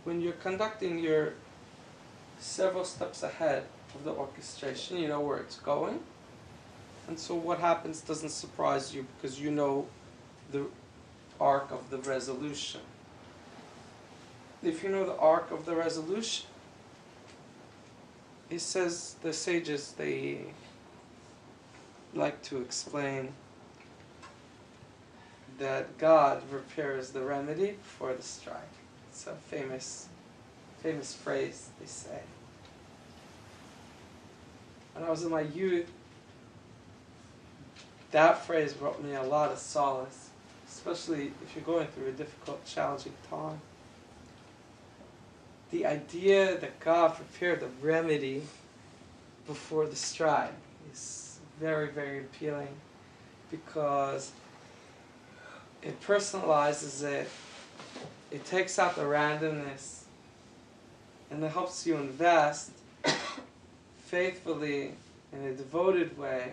when you're conducting, you're several steps ahead of the orchestration. You know where it's going. And so what happens doesn't surprise you because you know the arc of the resolution. If you know the arc of the resolution, it says, the sages, they like to explain that God repairs the remedy before the strike. It's a famous phrase, they say. When I was in my youth, that phrase brought me a lot of solace, especially if you're going through a difficult, challenging time. The idea that God prepared the remedy before the strike is very, very appealing because it personalizes it, it takes out the randomness, and it helps you invest faithfully in a devoted way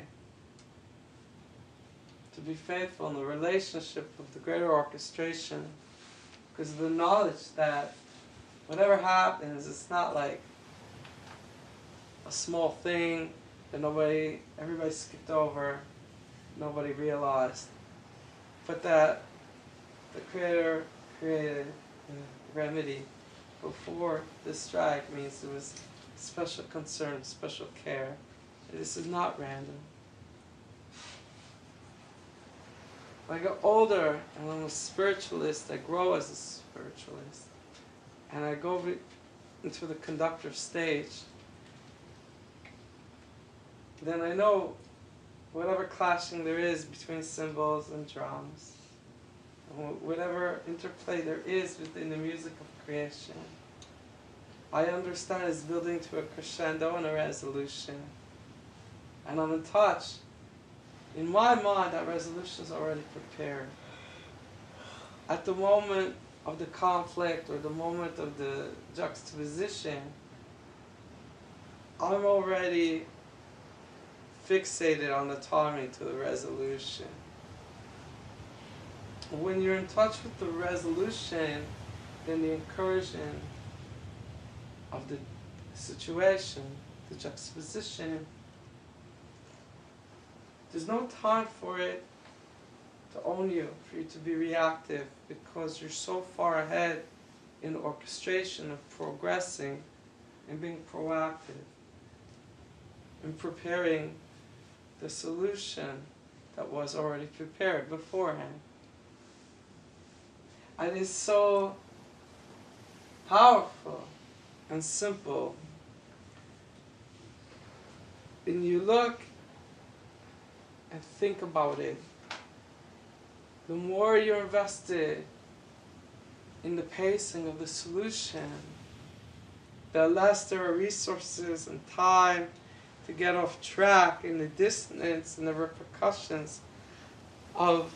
to be faithful in the relationship of the greater orchestration, because of the knowledge that whatever happens, it's not like a small thing that everybody skipped over, nobody realized, but that the Creator created a remedy before the strike means there was special concern, special care. This is not random. When I get older and I'm a spiritualist, I grow as a spiritualist, and I go into the conductor stage, then I know whatever clashing there is between cymbals and drums, whatever interplay there is within the music of creation, I understand it's building to a crescendo and a resolution. And I'm in touch. In my mind, that resolution is already prepared. At the moment of the conflict or the moment of the juxtaposition, I'm already fixated on the timing to the resolution. When you're in touch with the resolution, then the incursion of the situation, the juxtaposition, there's no time for it to own you, for you to be reactive, because you're so far ahead in the orchestration of progressing and being proactive and preparing the solution that was already prepared beforehand. And it's so powerful and simple. When you look and think about it, the more you're invested in the pacing of the solution, the less there are resources and time to get off track in the dissonance and the repercussions of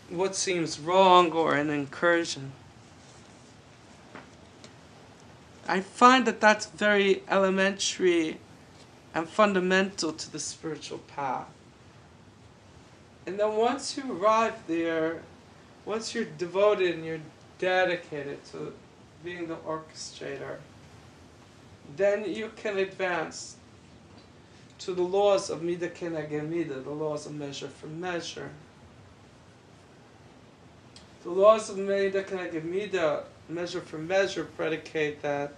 what seems wrong or an incursion. I find that that's very elementary and fundamental to the spiritual path. And then once you arrive there, once you're devoted and you're dedicated to being the orchestrator, then you can advance to the laws of Middah K'neged Middah, the laws of measure for measure. The laws of Middah K'neged Middah, measure for measure, predicate that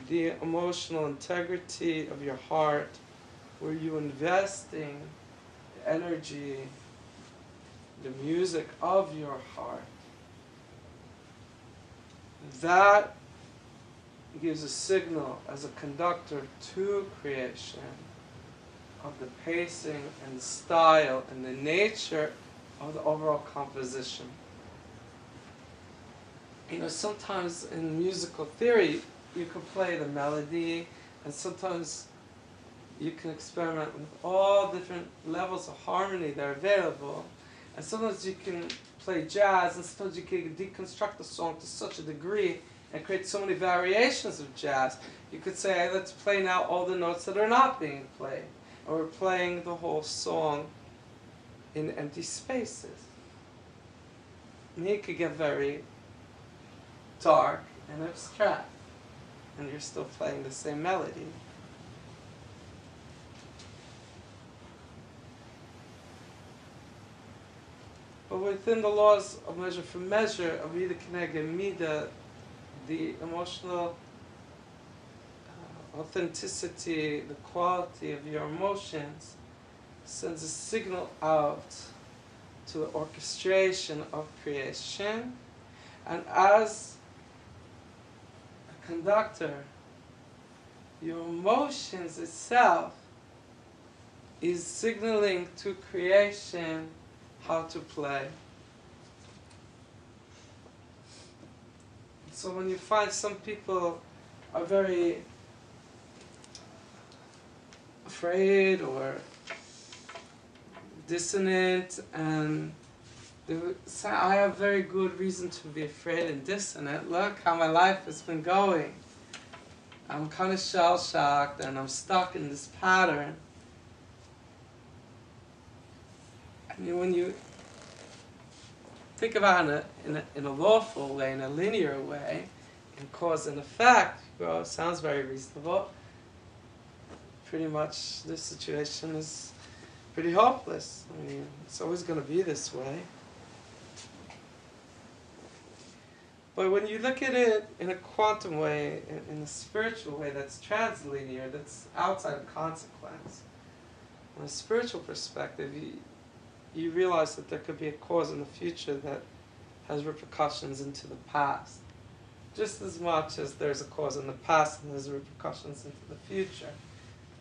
the emotional integrity of your heart, where you're investing the energy, the music of your heart, that gives a signal as a conductor to creation of the pacing and the style and the nature of the overall composition. You know, sometimes in musical theory you can play the melody, and sometimes you can experiment with all different levels of harmony that are available, and sometimes you can play jazz, and sometimes you can deconstruct the song to such a degree and create so many variations of jazz. You could say, hey, let's play now all the notes that are not being played, and we're playing the whole song in empty spaces. And it could get very dark and abstract, and you're still playing the same melody. But within the laws of measure for measure, of Middah K'neged Middah, the emotional authenticity, the quality of your emotions sends a signal out to the orchestration of creation. And as a conductor, your emotions itself is signaling to creation how to play. So when you find some people are very afraid or dissonant, and they would say, I have very good reason to be afraid and dissonant. Look how my life has been going. I'm kind of shell-shocked and I'm stuck in this pattern. I mean, when you think about it in a lawful way, in a linear way, in cause and effect, well, it sounds very reasonable. Pretty much this situation is pretty hopeless. I mean, it's always going to be this way. But when you look at it in a quantum way, in a spiritual way that's translinear, that's outside of consequence, from a spiritual perspective, you realize that there could be a cause in the future that has repercussions into the past. Just as much as there's a cause in the past and there's repercussions into the future.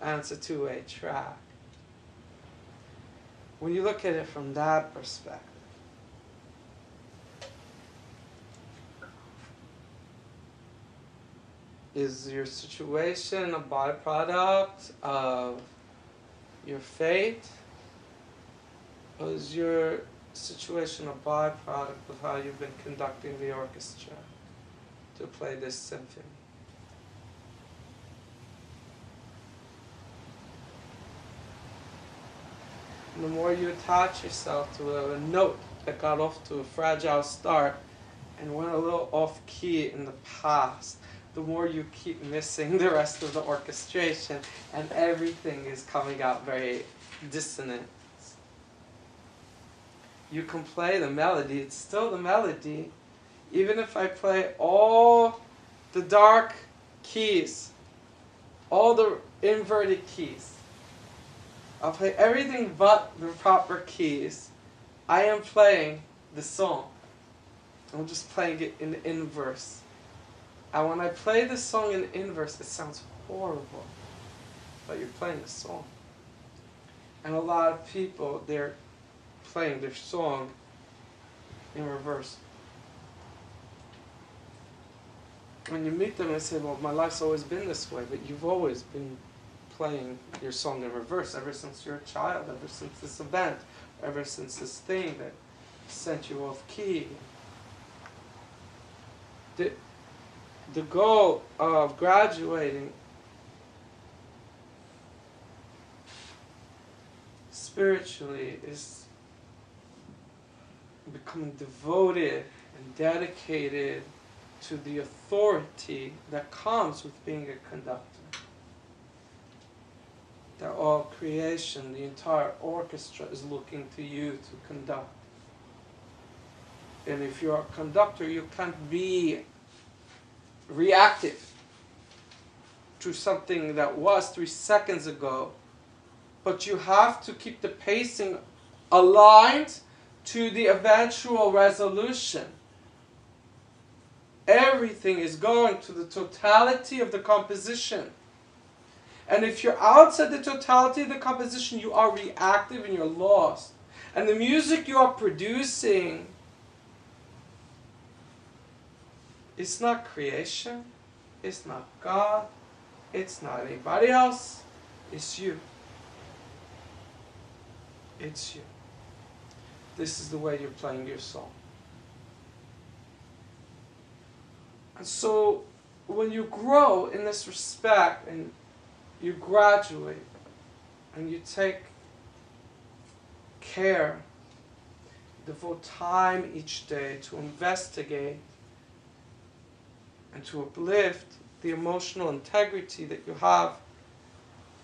And it's a two-way track. When you look at it from that perspective, is your situation a byproduct of your fate? Or is your situation a byproduct of how you've been conducting the orchestra to play this symphony? And the more you attach yourself to a note that got off to a fragile start and went a little off key in the past, the more you keep missing the rest of the orchestration, and everything is coming out very dissonant. You can play the melody, it's still the melody, even if I play all the dark keys, all the inverted keys. I'll play everything but the proper keys. I am playing the song. I'm just playing it in the inverse. And when I play the song in the inverse, it sounds horrible. But you're playing the song. And a lot of people, they're playing their song in reverse. When you meet them and say, well, my life's always been this way, but you've always been playing your song in reverse ever since you're a child, ever since this event, ever since this thing that sent you off key. The goal of graduating spiritually is becoming devoted and dedicated to the authority that comes with being a conductor. That all creation, the entire orchestra is looking to you to conduct. And if you're a conductor, you can't be reactive to something that was 3 seconds ago, but you have to keep the pacing aligned to the eventual resolution. Everything is going to the totality of the composition. And if you're outside the totality of the composition, you are reactive and you're lost. And the music you are producing, it's not creation, it's not God, it's not anybody else, it's you. It's you. This is the way you're playing your song. And so, when you grow in this respect and you graduate and you take care, devote time each day to investigate and to uplift the emotional integrity that you have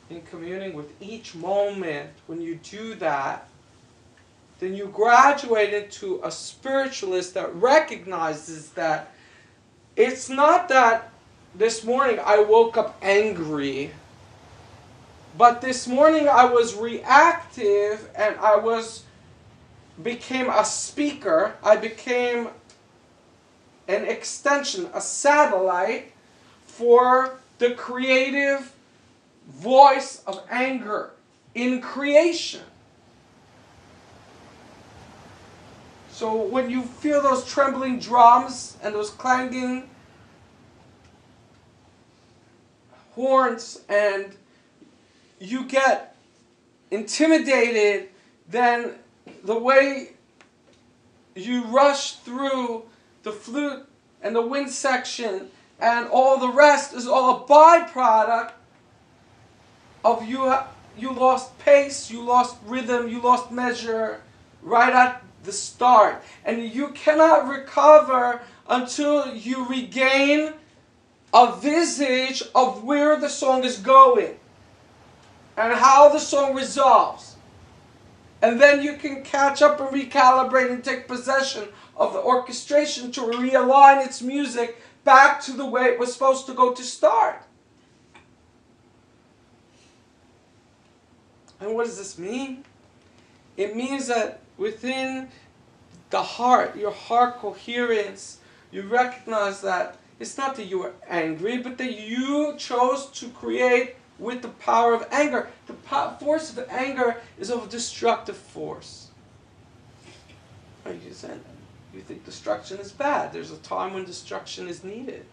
in communing with each moment. When you do that, then you graduate into a spiritualist that recognizes that it's not that this morning I woke up angry, but this morning I was reactive and I became a speaker. I became an extension, a satellite for the creative voice of anger in creation. So when you feel those trembling drums and those clanging horns and you get intimidated, then the way you rush through the flute and the wind section and all the rest is all a byproduct of you lost pace, you lost rhythm, you lost measure right at the start. And you cannot recover until you regain a visage of where the song is going and how the song resolves. And then you can catch up and recalibrate and take possession of the orchestration to realign its music back to the way it was supposed to go to start. And what does this mean? It means that within the heart, your heart coherence, you recognize that it's not that you were angry, but that you chose to create with the power of anger. The force of anger is of a destructive force. You think destruction is bad. There's a time when destruction is needed.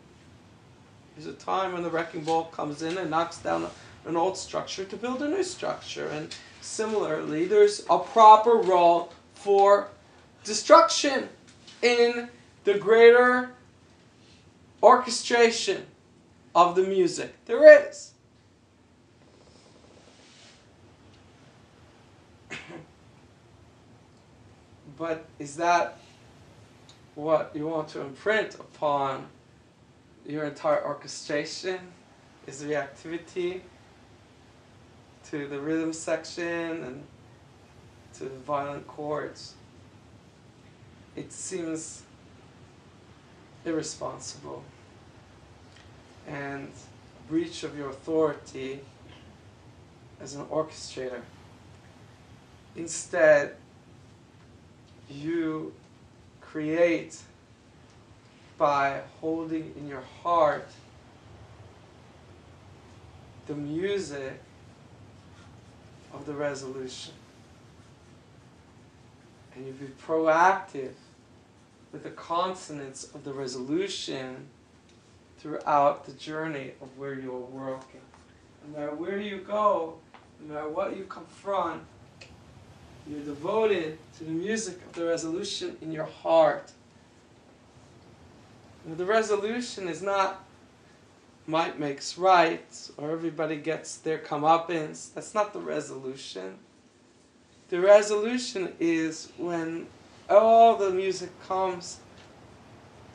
There's a time when the wrecking ball comes in and knocks down an old structure to build a new structure. And similarly, there's a proper role for destruction in the greater orchestration of the music. There is. But is that what you want to imprint upon your entire orchestration? Is reactivity to the rhythm section and to the violent chords? It seems irresponsible and a breach of your authority as an orchestrator. Instead, you create by holding in your heart the music of the resolution. And you be proactive with the consonants of the resolution throughout the journey of where you are working. No matter where you go, no matter what you confront, you're devoted to the music of the resolution in your heart. And the resolution is not might makes right, or everybody gets their comeuppance. That's not the resolution. The resolution is when all the music comes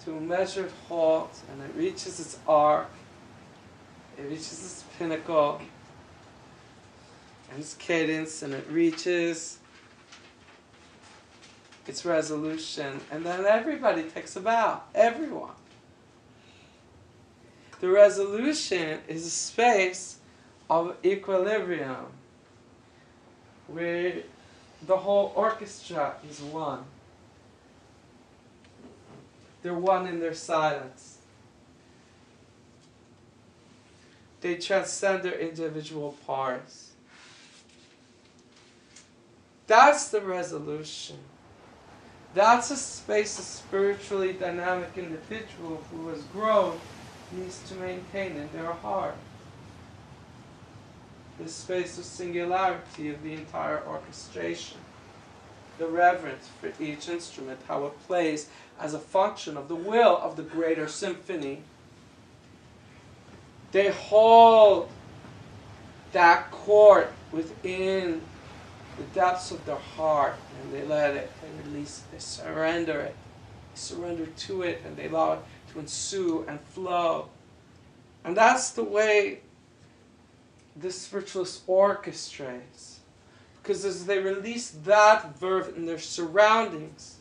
to a measured halt and it reaches its arc, it reaches its pinnacle, and its cadence, and it reaches its resolution, and then everybody takes a bow. Everyone. The resolution is a space of equilibrium where the whole orchestra is one. They're one in their silence. They transcend their individual parts. That's the resolution. That's a space a spiritually dynamic individual who has grown needs to maintain in their heart. This space of singularity of the entire orchestration. The reverence for each instrument, how it plays as a function of the will of the greater symphony. They hold that chord within the depths of their heart, and they let it, they release it, they surrender it. They surrender to it, and they allow it to ensue and flow. And that's the way the spiritualist orchestrates. Because as they release that verve in their surroundings,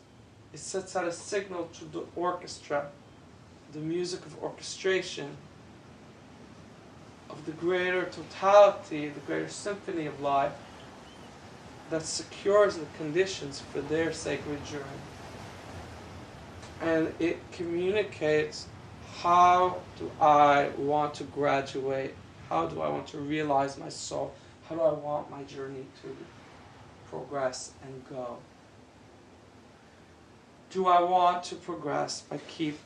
it sets out a signal to the orchestra, the music of orchestration, of the greater totality, the greater symphony of life, that secures the conditions for their sacred journey. And it communicates, how do I want to graduate? How do I want to realize my soul? How do I want my journey to progress and go? Do I want to progress by keep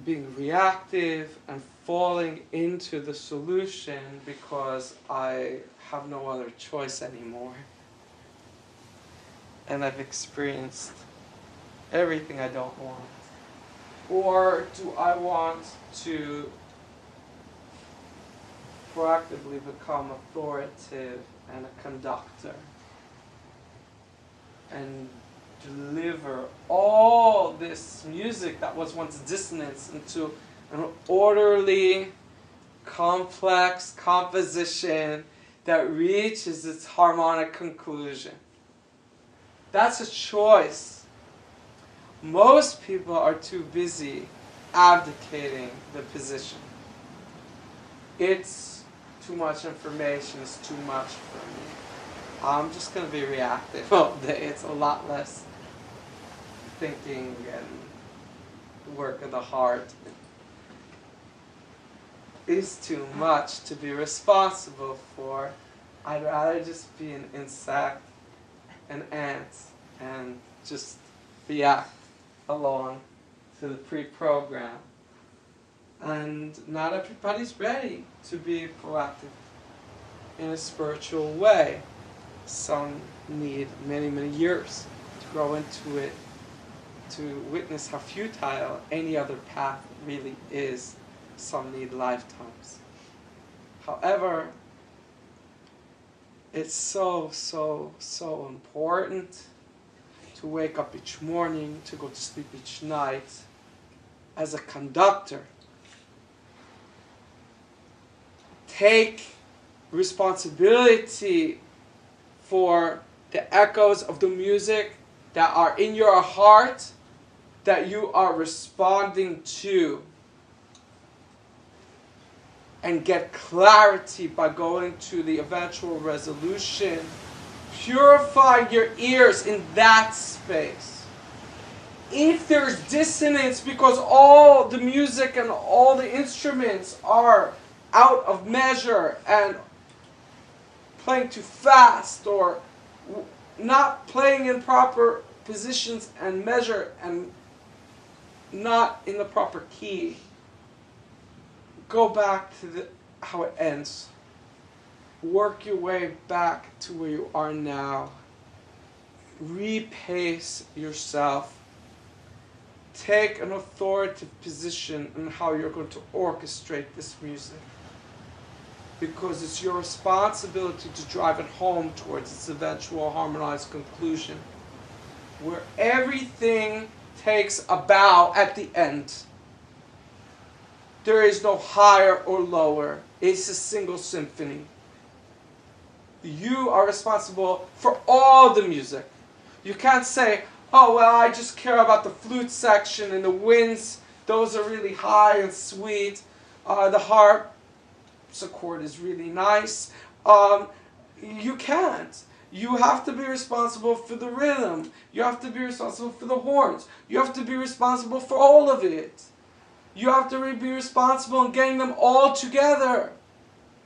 being reactive and falling into the solution because I have no other choice anymore? And I've experienced everything I don't want. Or do I want to proactively become authoritative and a conductor and deliver all this music that was once dissonance into an orderly, complex composition that reaches its harmonic conclusion? That's a choice. Most people are too busy abdicating the position. It's too much information, it's too much for me. I'm just going to be reactive all day. It's a lot less thinking and work of the heart. It's too much to be responsible for. I'd rather just be an insect, an ant, and just react along to the pre-program. And not everybody's ready to be proactive in a spiritual way. Some need many, many years to grow into it, to witness how futile any other path really is. Some need lifetimes. However, it's so, so, so important to wake up each morning, to go to sleep each night as a conductor. Take responsibility for the echoes of the music that are in your heart that you are responding to. And get clarity by going to the eventual resolution. Purify your ears in that space. If there's dissonance because all the music and all the instruments are out of measure and playing too fast or not playing in proper positions and measure and not in the proper key, go back to how it ends. Work your way back to where you are now. Repace yourself. Take an authoritative position in how you're going to orchestrate this music. Because it's your responsibility to drive it home towards its eventual harmonized conclusion, where everything takes a bow at the end. There is no higher or lower. It's a single symphony. You are responsible for all the music. You can't say, oh, well, I just care about the flute section and the winds. Those are really high and sweet. The harpsichord is really nice. You can't. You have to be responsible for the rhythm. You have to be responsible for the horns. You have to be responsible for all of it. You have to be responsible in getting them all together.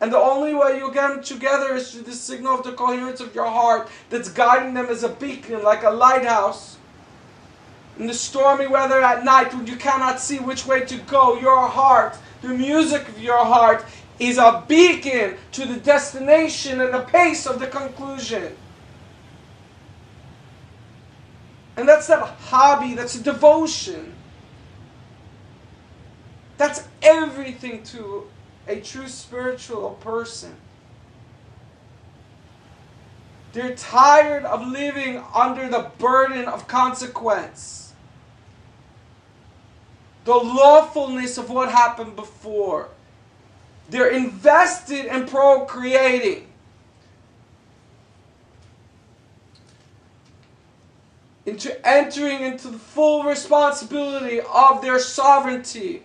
And the only way you get them together is through the signal of the coherence of your heart that's guiding them as a beacon, like a lighthouse. In the stormy weather at night when you cannot see which way to go, your heart, the music of your heart, is a beacon to the destination and the pace of the conclusion. And that's not a hobby, that's a devotion. That's everything to a true spiritual person. They're tired of living under the burden of consequence. the lawfulness of what happened before. They're invested in procreating. Into entering into the full responsibility of their sovereignty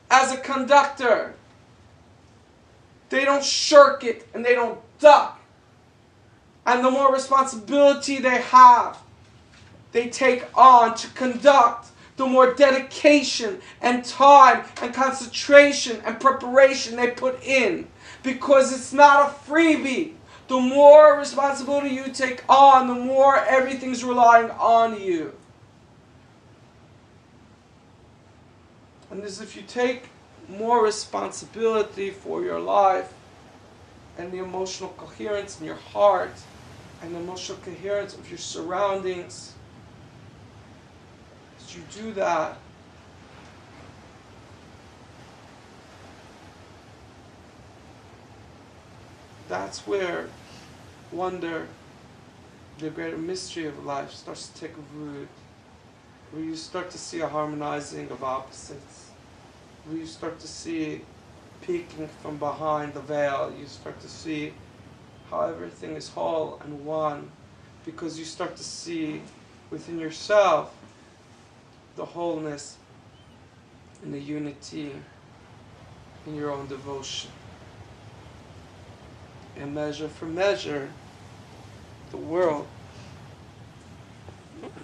as a conductor. They don't shirk it and they don't duck. And the more responsibility they have, they take on to conduct, the more dedication and time and concentration and preparation they put in. Because it's not a freebie. The more responsibility you take on, the more everything's relying on you. And as if you take more responsibility for your life and the emotional coherence in your heart and the emotional coherence of your surroundings, as you do that, that's where wonder, the greater mystery of life, starts to take root. Where you start to see a harmonizing of opposites. Where you start to see peeking from behind the veil. You start to see how everything is whole and one. Because you start to see within yourself the wholeness and the unity in your own devotion. And measure for measure, the world,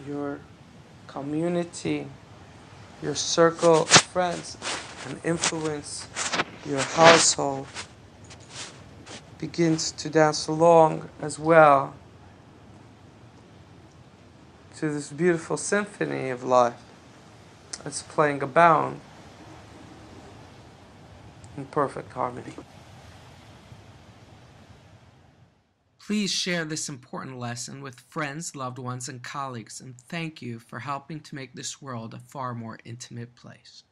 your community, your circle of friends and influence, your household begins to dance along as well to this beautiful symphony of life that's playing abound in perfect harmony. Please share this important lesson with friends, loved ones, and colleagues, and thank you for helping to make this world a far more intimate place.